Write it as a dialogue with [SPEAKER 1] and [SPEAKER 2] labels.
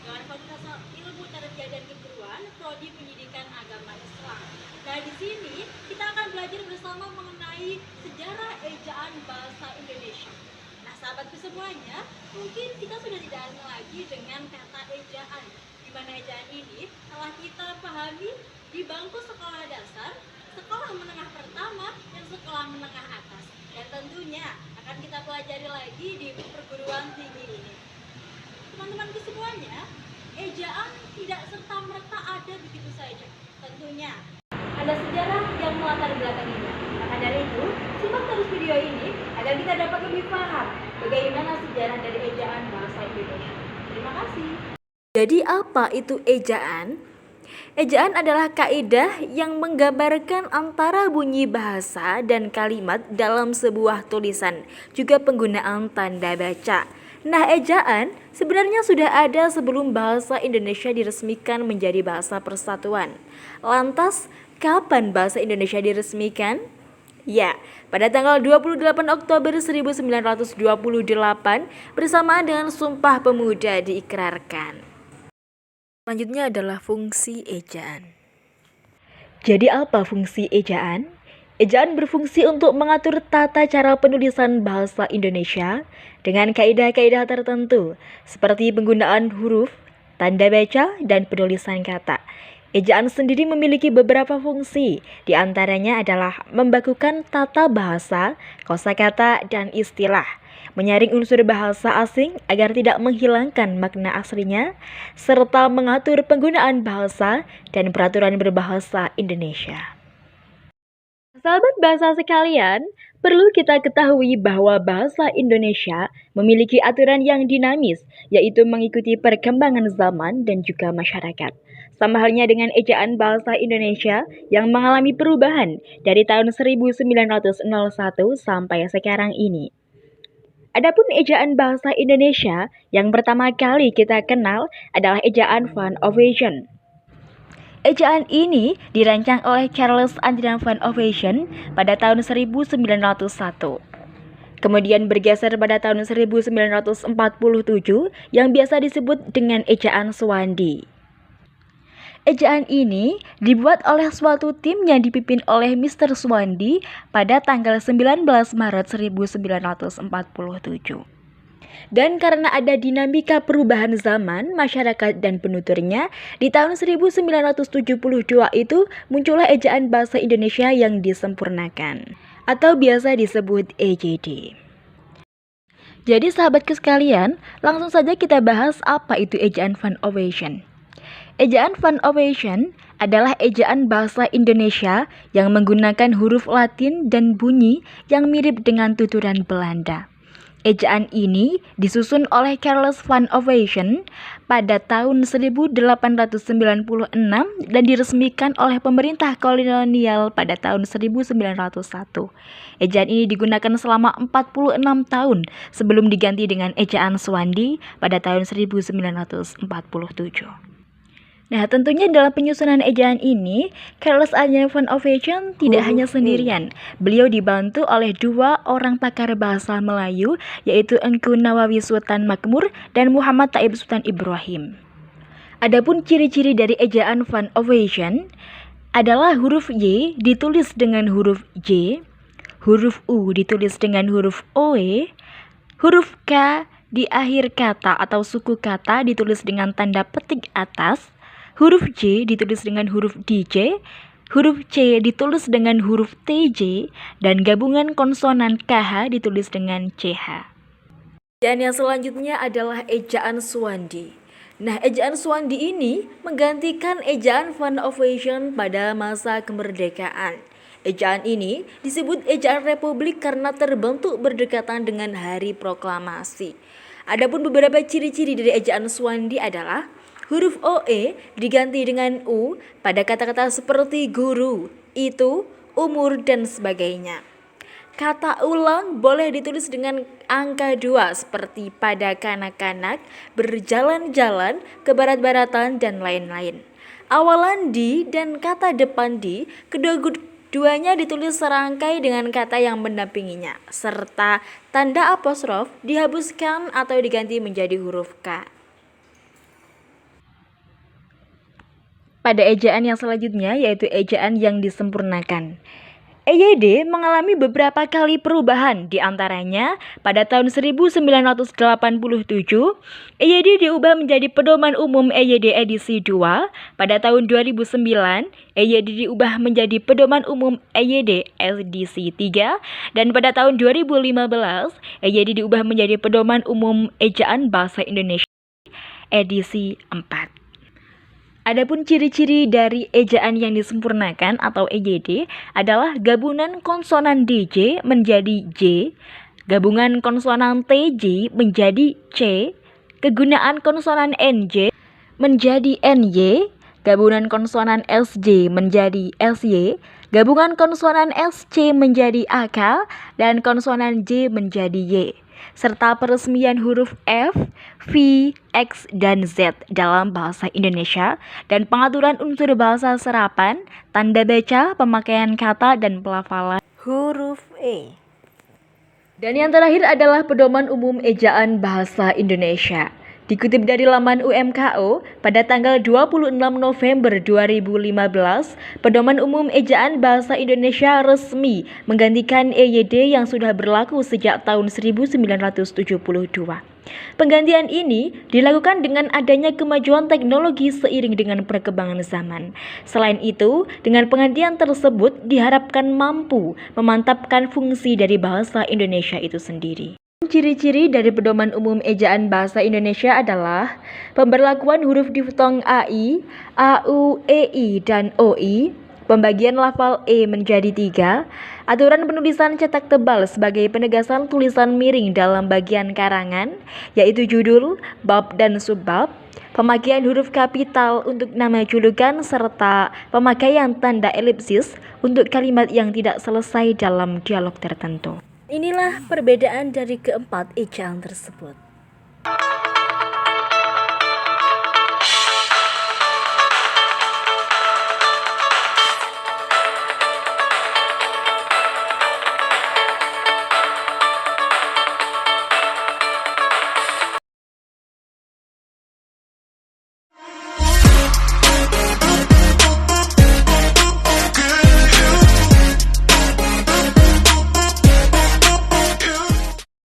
[SPEAKER 1] dengan Fakultas Ilmu Tarbiyah dan Keguruan, Prodi Pendidikan Agama Islam. Nah, di sini kita akan belajar bersama mengenai sejarah ejaan bahasa Indonesia. Nah, sahabatku semuanya, mungkin kita sudah tidak asing lagi dengan kata ejaan, di mana ejaan ini telah kita pahami di bangku sekolah dasar, sekolah menengah pertama, dan sekolah menengah atas. Dan tentunya akan kita pelajari lagi di perguruan tinggi ini. Teman-temanku semuanya, ejaan tidak serta-merta ada begitu saja. Tentunya ada sejarah yang melatar belakanginya. Maka dari itu, simak terus video ini agar kita dapat lebih paham bagaimana sejarah dari ejaan bahasa Indonesia. Terima kasih.
[SPEAKER 2] Jadi apa itu ejaan? Ejaan adalah kaidah yang menggambarkan antara bunyi bahasa dan kalimat dalam sebuah tulisan, juga penggunaan tanda baca. Nah, ejaan sebenarnya sudah ada sebelum bahasa Indonesia diresmikan menjadi bahasa persatuan. Lantas, kapan bahasa Indonesia diresmikan? Ya, pada tanggal 28 Oktober 1928 bersamaan dengan Sumpah Pemuda diikrarkan. Selanjutnya adalah fungsi ejaan. Jadi apa fungsi ejaan? Ejaan berfungsi untuk mengatur tata cara penulisan bahasa Indonesia dengan kaidah-kaidah tertentu seperti penggunaan huruf, tanda baca, dan penulisan kata. Ejaan sendiri memiliki beberapa fungsi, di antaranya adalah membakukan tata bahasa, kosakata, dan istilah, menyaring unsur bahasa asing agar tidak menghilangkan makna aslinya, serta mengatur penggunaan bahasa dan peraturan berbahasa Indonesia. Sahabat bahasa sekalian, perlu kita ketahui bahwa bahasa Indonesia memiliki aturan yang dinamis, yaitu mengikuti perkembangan zaman dan juga masyarakat. Sama halnya dengan ejaan bahasa Indonesia yang mengalami perubahan dari tahun 1901 sampai sekarang ini. Adapun ejaan bahasa Indonesia yang pertama kali kita kenal adalah ejaan Van Ovation. Ejaan ini dirancang oleh Charles Adrian Van Ovation pada tahun 1901. Kemudian bergeser pada tahun 1947 yang biasa disebut dengan ejaan Swandi. Ejaan ini dibuat oleh suatu tim yang dipimpin oleh Mr. Swandi pada tanggal 19 Maret 1947. Dan karena ada dinamika perubahan zaman, masyarakat dan penuturnya, di tahun 1972 itu muncullah ejaan bahasa Indonesia yang disempurnakan, atau biasa disebut EJD. Jadi sahabatku sekalian, langsung saja kita bahas apa itu ejaan Van Ovation. Ejaan Van Ovation adalah ejaan bahasa Indonesia yang menggunakan huruf Latin dan bunyi yang mirip dengan tuturan Belanda. Ejaan ini disusun oleh Charles Van Ovation pada tahun 1896 dan diresmikan oleh pemerintah kolonial pada tahun 1901. Ejaan ini digunakan selama 46 tahun sebelum diganti dengan ejaan Swandi pada tahun 1947. Nah, tentunya dalam penyusunan ejaan ini, Charles Adrian Van Ovation tidak hanya sendirian. Beliau dibantu oleh dua orang pakar bahasa Melayu, yaitu Engku Nawawi Sultan Makmur dan Muhammad Taib Sultan Ibrahim. Adapun ciri-ciri dari ejaan Van Ovation adalah huruf Y ditulis dengan huruf J, huruf U ditulis dengan huruf OE, huruf K di akhir kata atau suku kata ditulis dengan tanda petik atas, huruf J ditulis dengan huruf DJ, huruf C ditulis dengan huruf TJ, dan gabungan konsonan KH ditulis dengan CH. Dan yang selanjutnya adalah ejaan Swandi. Nah, ejaan Swandi ini menggantikan ejaan Van Ovation pada masa kemerdekaan. Ejaan ini disebut ejaan Republik karena terbentuk berdekatan dengan Hari Proklamasi. Adapun beberapa ciri-ciri dari ejaan Swandi adalah huruf OE diganti dengan U pada kata-kata seperti guru, itu, umur, dan sebagainya. Kata ulang boleh ditulis dengan angka 2 seperti pada kanak-kanak, berjalan-jalan, ke barat-baratan, dan lain-lain. Awalan di dan kata depan di, keduanya ditulis serangkai dengan kata yang mendampinginya, serta tanda apostrof dihapuskan atau diganti menjadi huruf K. pada ejaan yang selanjutnya, yaitu ejaan yang disempurnakan. EYD mengalami beberapa kali perubahan, di antaranya pada tahun 1987, EYD diubah menjadi Pedoman Umum EYD edisi 2, pada tahun 2009, EYD diubah menjadi Pedoman Umum EYD edisi 3, dan pada tahun 2015, EYD diubah menjadi Pedoman Umum Ejaan Bahasa Indonesia edisi 4. Adapun ciri-ciri dari ejaan yang disempurnakan atau EYD adalah gabungan konsonan DJ menjadi J, gabungan konsonan TJ menjadi C, kegunaan konsonan NJ menjadi NY, gabungan konsonan SJ menjadi SY, gabungan konsonan SC menjadi AK, dan konsonan J menjadi Y, serta peresmian huruf F, V, X, dan Z dalam bahasa Indonesia, dan pengaturan unsur bahasa serapan, tanda baca, pemakaian kata, dan pelafalan huruf E. Dan yang terakhir adalah Pedoman Umum Ejaan Bahasa Indonesia. Dikutip dari laman UMKO, pada tanggal 26 November 2015, Pedoman Umum Ejaan Bahasa Indonesia resmi menggantikan EYD yang sudah berlaku sejak tahun 1972. Penggantian ini dilakukan dengan adanya kemajuan teknologi seiring dengan perkembangan zaman. Selain itu, dengan penggantian tersebut diharapkan mampu memantapkan fungsi dari bahasa Indonesia itu sendiri. Ciri-ciri dari Pedoman Umum Ejaan Bahasa Indonesia adalah pemberlakuan huruf diftong AI, AU, EI, dan OI, pembagian lafal E menjadi 3, aturan penulisan cetak tebal sebagai penegasan tulisan miring dalam bagian karangan, yaitu judul, bab, dan subbab, pemakaian huruf kapital untuk nama julukan, serta pemakaian tanda elipsis untuk kalimat yang tidak selesai dalam dialog tertentu. Inilah perbedaan dari keempat ejaan tersebut.